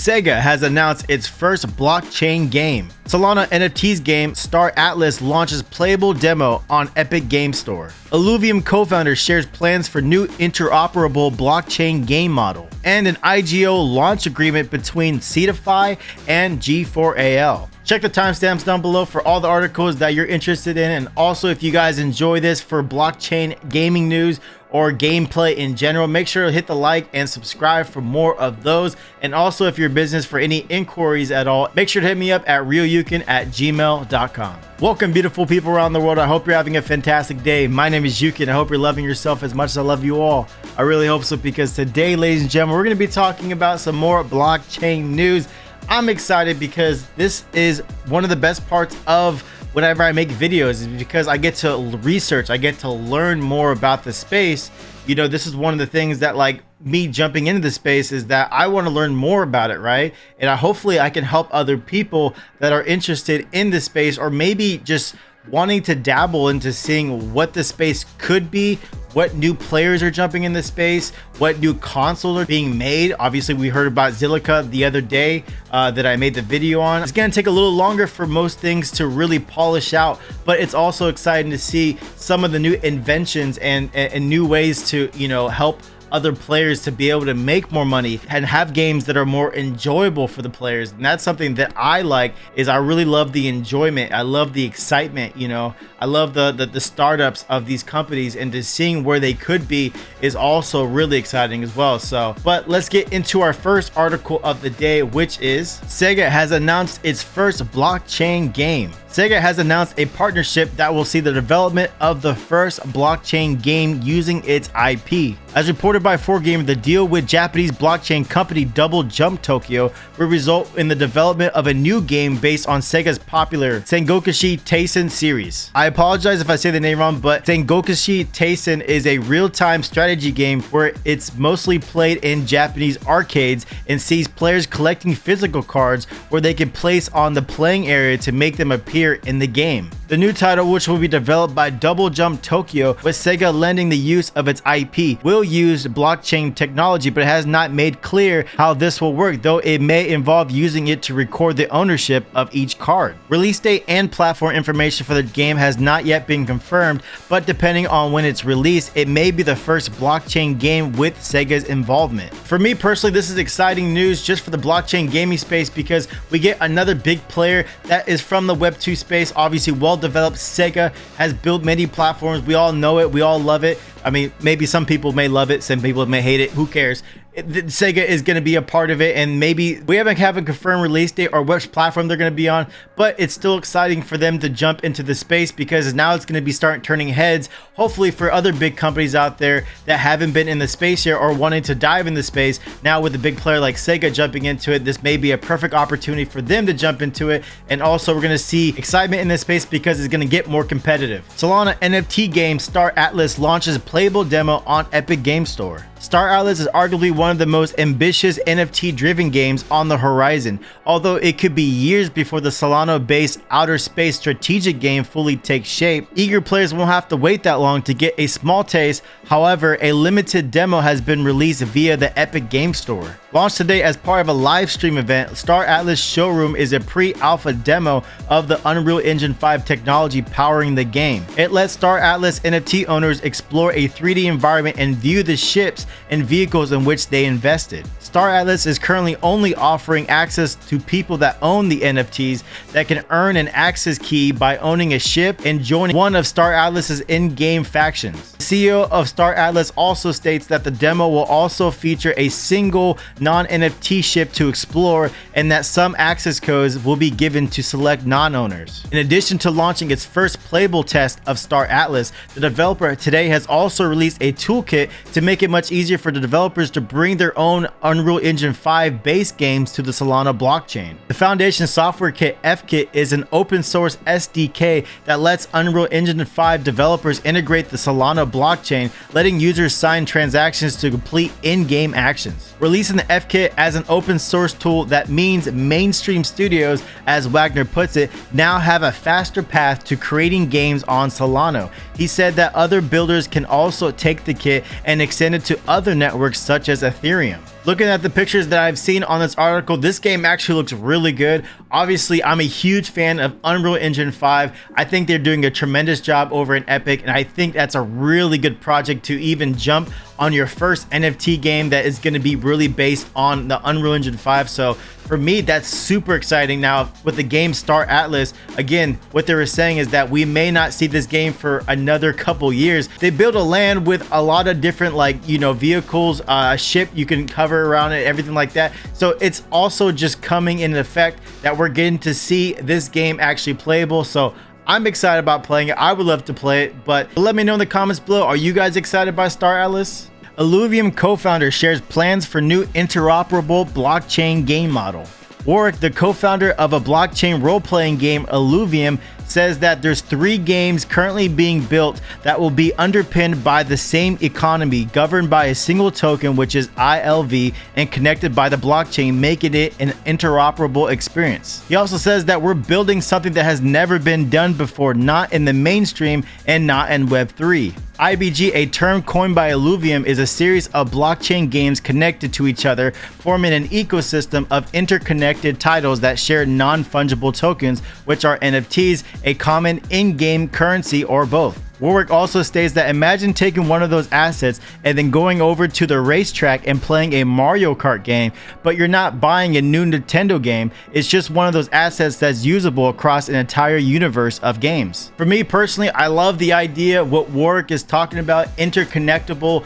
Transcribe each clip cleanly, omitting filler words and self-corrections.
Sega has announced its first blockchain game. Solana NFT's game Star Atlas launches playable demo on Epic Game Store. Illuvium co-founder shares plans for new interoperable blockchain game model. And an IGO launch agreement between Speedify and G4AL. Check the timestamps down below for all the articles that you're interested in, and also if you guys enjoy this for blockchain gaming news or gameplay in general, make sure to hit the like and subscribe for more of those. And also if your business for any inquiries at all, make sure to hit me up at realyukin@gmail.com. Welcome beautiful people around the world. I hope you're having a fantastic day. My name is Yukin. I hope you're loving yourself as much as I love you all. I really hope so, because today, ladies and gentlemen, we're going to be talking about some more blockchain news. I'm excited because this is one of the best parts of whenever I make videos, is because I get to research, I get to learn more about the space. You know, this is one of the things that, like, me jumping into the space is that I want to learn more about it, right? And hopefully I can help other people that are interested in the space, or maybe just wanting to dabble into seeing what the space could be, what new players are jumping in the space, what new consoles are being made. Obviously, we heard about Zilliqa the other day that I made the video on. It's gonna take a little longer for most things to really polish out, but it's also exciting to see some of the new inventions and new ways to, you know, help other players to be able to make more money and have games that are more enjoyable for the players. And that's something that I like, is I really love the enjoyment. I love the excitement, you know. I love the startups of these companies, and just seeing where they could be is also really exciting as well. So, but let's get into our first article of the day, which is Sega has announced its first blockchain game. Sega has announced a partnership that will see the development of the first blockchain game using its IP. As reported by 4Gamer, the deal with Japanese blockchain company Double Jump Tokyo will result in the development of a new game based on Sega's popular Sengokushi Taisen series. I apologize if I say the name wrong, but Sengokushi Taisen is a real-time strategy game where it's mostly played in Japanese arcades and sees players collecting physical cards where they can place on the playing area to make them appear in the game. The new title, which will be developed by Double Jump Tokyo, with Sega lending the use of its IP, will use blockchain technology, but it has not made clear how this will work, though it may involve using it to record the ownership of each card. Release date and platform information for the game has not yet been confirmed, but depending on when it's released, it may be the first blockchain game with Sega's involvement. For me personally, this is exciting news just for the blockchain gaming space, because we get another big player that is from the Web 2 space, obviously well developed. Sega has built many platforms. We all know it. We all love it. I mean, maybe some people may love it, some people may hate it. Who cares? Sega is going to be a part of it, and maybe we haven't a confirmed release date or which platform they're going to be on, but it's still exciting for them to jump into the space, because now it's going to be starting turning heads, hopefully for other big companies out there that haven't been in the space yet or wanting to dive in the space. Now with a big player like Sega jumping into it, this may be a perfect opportunity for them to jump into it. And also we're going to see excitement in this space because it's going to get more competitive. Solana NFT game Star Atlas launches playable demo on Epic Game Store. Star Atlas is arguably one of the most ambitious NFT-driven games on the horizon, although it could be years before the Solana-based outer space strategic game fully takes shape. Eager players won't have to wait that long to get a small taste. However, a limited demo has been released via the Epic Game Store. Launched today as part of a live stream event, Star Atlas Showroom is a pre-alpha demo of the Unreal Engine 5 technology powering the game. It lets Star Atlas NFT owners explore a 3D environment and view the ships and vehicles in which they invested. Star Atlas is currently only offering access to people that own the NFTs that can earn an access key by owning a ship and joining one of Star Atlas's in-game factions. The CEO of Star Atlas also states that the demo will also feature a single non-NFT ship to explore, and that some access codes will be given to select non-owners. In addition to launching its first playable test of Star Atlas, the developer today has also released a toolkit to make it much easier for the developers to bring their own Unreal Engine 5 base games to the Solana blockchain. The Foundation Software Kit FKit is an open source SDK that lets Unreal Engine 5 developers integrate the Solana blockchain, letting users sign transactions to complete in-game actions. Releasing the FKit as an open source tool, that means mainstream studios, as Wagner puts it, now have a faster path to creating games on Solana. He said that other builders can also take the kit and extend it to other networks such as Ethereum. Looking at the pictures that I've seen on this article, this game actually looks really good. Obviously, I'm a huge fan of Unreal Engine 5. I think they're doing a tremendous job over in Epic, and I think that's a really good project to even jump on your first NFT game that is going to be really based on the Unreal Engine 5. So for me, that's super exciting. Now with the game Star Atlas, again, what they were saying is that we may not see this game for another couple years. They built a land with a lot of different, like, you know, vehicles, a ship you can cover around it, everything like that. So it's also just coming in effect that we're getting to see this game actually playable. So I'm excited about playing it. I would love to play it, but let me know in the comments below. Are you guys excited by Star Atlas? Illuvium co-founder shares plans for new interoperable blockchain game model. Warwick, the co-founder of a blockchain role-playing game, Illuvium, says that there's 3 games currently being built that will be underpinned by the same economy, governed by a single token, which is ILV, and connected by the blockchain, making it an interoperable experience. He also says that we're building something that has never been done before, not in the mainstream and not in Web3. IBG, a term coined by Illuvium, is a series of blockchain games connected to each other, forming an ecosystem of interconnected titles that share non-fungible tokens, which are NFTs, a common in-game currency, or both. Warwick also states that imagine taking one of those assets and then going over to the racetrack and playing a Mario Kart game, but you're not buying a new Nintendo game. It's just one of those assets that's usable across an entire universe of games. For me personally, I love the idea what Warwick is talking about, interconnectable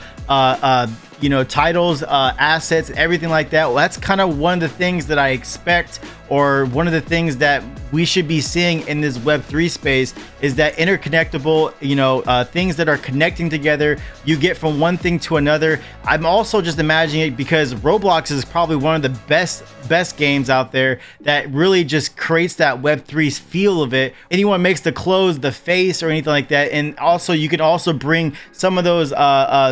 you know, titles, assets, everything like that. Well, that's kind of one of the things that I expect, or one of the things that we should be seeing in this Web3 space, is that interconnectable, you know, things that are connecting together. You get from one thing to another. I'm also just imagining it because Roblox is probably one of the best games out there that really just creates that Web3 feel of it. Anyone makes the clothes, the face, or anything like that. And also you can also bring some of those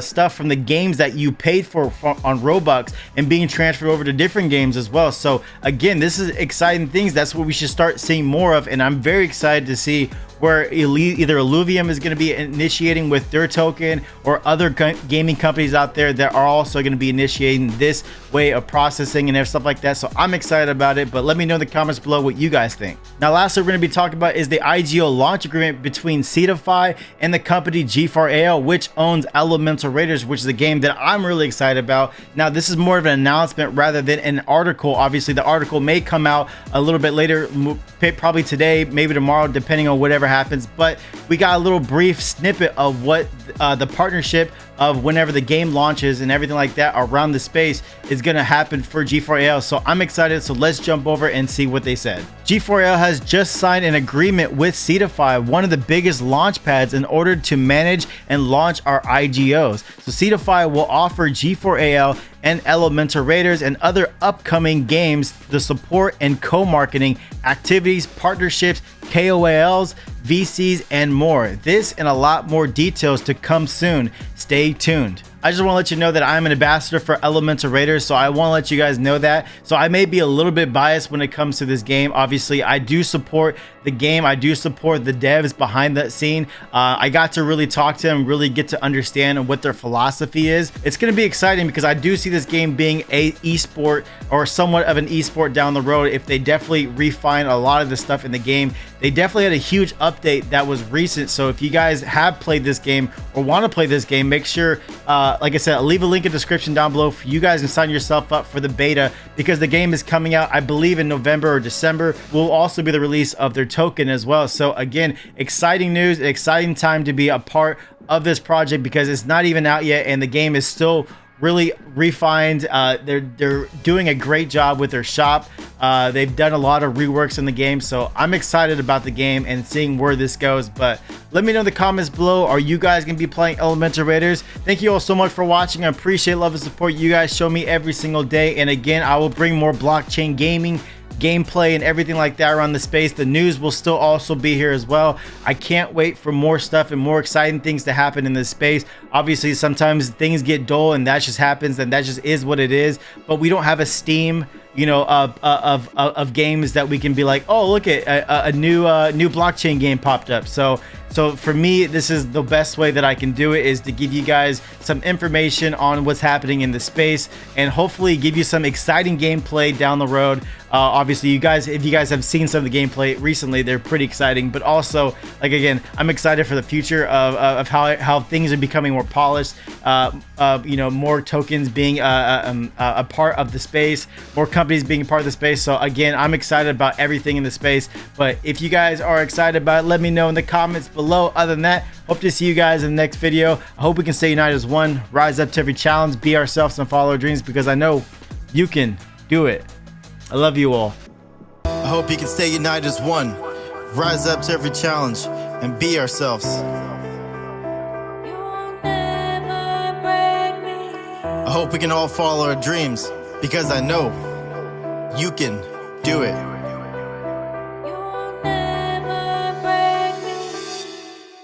stuff from the games that you paid for on Robux and being transferred over to different games as well. So again, this is exciting things. That's what we should start seeing more of, and I'm very excited to see where either Illuvium is going to be initiating with their token, or other gaming companies out there that are also going to be initiating this way of processing and stuff like that. So I'm excited about it, but let me know in the comments below what you guys think. Now lastly, we're going to be talking about is the IGO launch agreement between Speedify and the company G4AL, which owns Elemental Raiders, which is a game that I'm really excited about. Now this is more of an announcement rather than an article. Obviously the article may come out a little bit later, probably today, maybe tomorrow, depending on whatever happens, but we got a little brief snippet of what the partnership of whenever the game launches and everything like that around the space is going to happen for G4AL. So I'm excited. So let's jump over and see what they said. G4AL has just signed an agreement with Speedify, one of the biggest launch pads, in order to manage and launch our IGOs. So Speedify will offer G4AL and Elemental Raiders and other upcoming games the support and co-marketing activities, partnerships, KOILs, VCs, and more. This and a lot more details to come soon. Stay tuned. I just want to let you know that I'm an ambassador for Elemental Raiders, so I want to let you guys know that. So I may be a little bit biased when it comes to this game. Obviously, I do support the game. I do support the devs behind that scene. I got to really talk to them, really get to understand what their philosophy is. It's going to be exciting because I do see this game being a esport, or somewhat of an esport down the road, if they definitely refine a lot of the stuff in the game. They definitely had a huge update that was recent. So if you guys have played this game or want to play this game, make sure, like I said, I'll leave a link in the description down below for you guys to sign yourself up for the beta, because the game is coming out, I believe, in November or December. Will also be the release of their token as well. So again, exciting news, exciting time to be a part of this project, because it's not even out yet and the game is still really refined. They're doing a great job with their shop. They've done a lot of reworks in the game, so I'm excited about the game and seeing where this goes. But let me know in the comments below, are you guys gonna be playing Elemental Raiders? Thank you all so much for watching. I appreciate love and support you guys show me every single day, and again, I will bring more blockchain gaming gameplay and everything like that around the space. The news will still also be here as well. I can't wait for more stuff and more exciting things to happen in this space. Obviously sometimes things get dull and that just happens, and that just is what it is, but we don't have a Steam, you know, of games that we can be like, oh, look at a new blockchain game popped up. So So for me, this is the best way that I can do it, is to give you guys some information on what's happening in the space and hopefully give you some exciting gameplay down the road. Obviously, if you guys have seen some of the gameplay recently, they're pretty exciting, but also, like, again, I'm excited for the future of how things are becoming more polished, you know, more tokens being a part of the space, more companies being a part of the space. So again, I'm excited about everything in the space, but if you guys are excited about it, let me know in the comments below. Other than that, hope to see you guys in the next video. I hope we can stay united as one, rise up to every challenge, be ourselves, and follow our dreams, because I know you can do it. I love you all. I hope you can stay united as one, rise up to every challenge, and be ourselves. I hope we can all follow our dreams, because I know you can do it.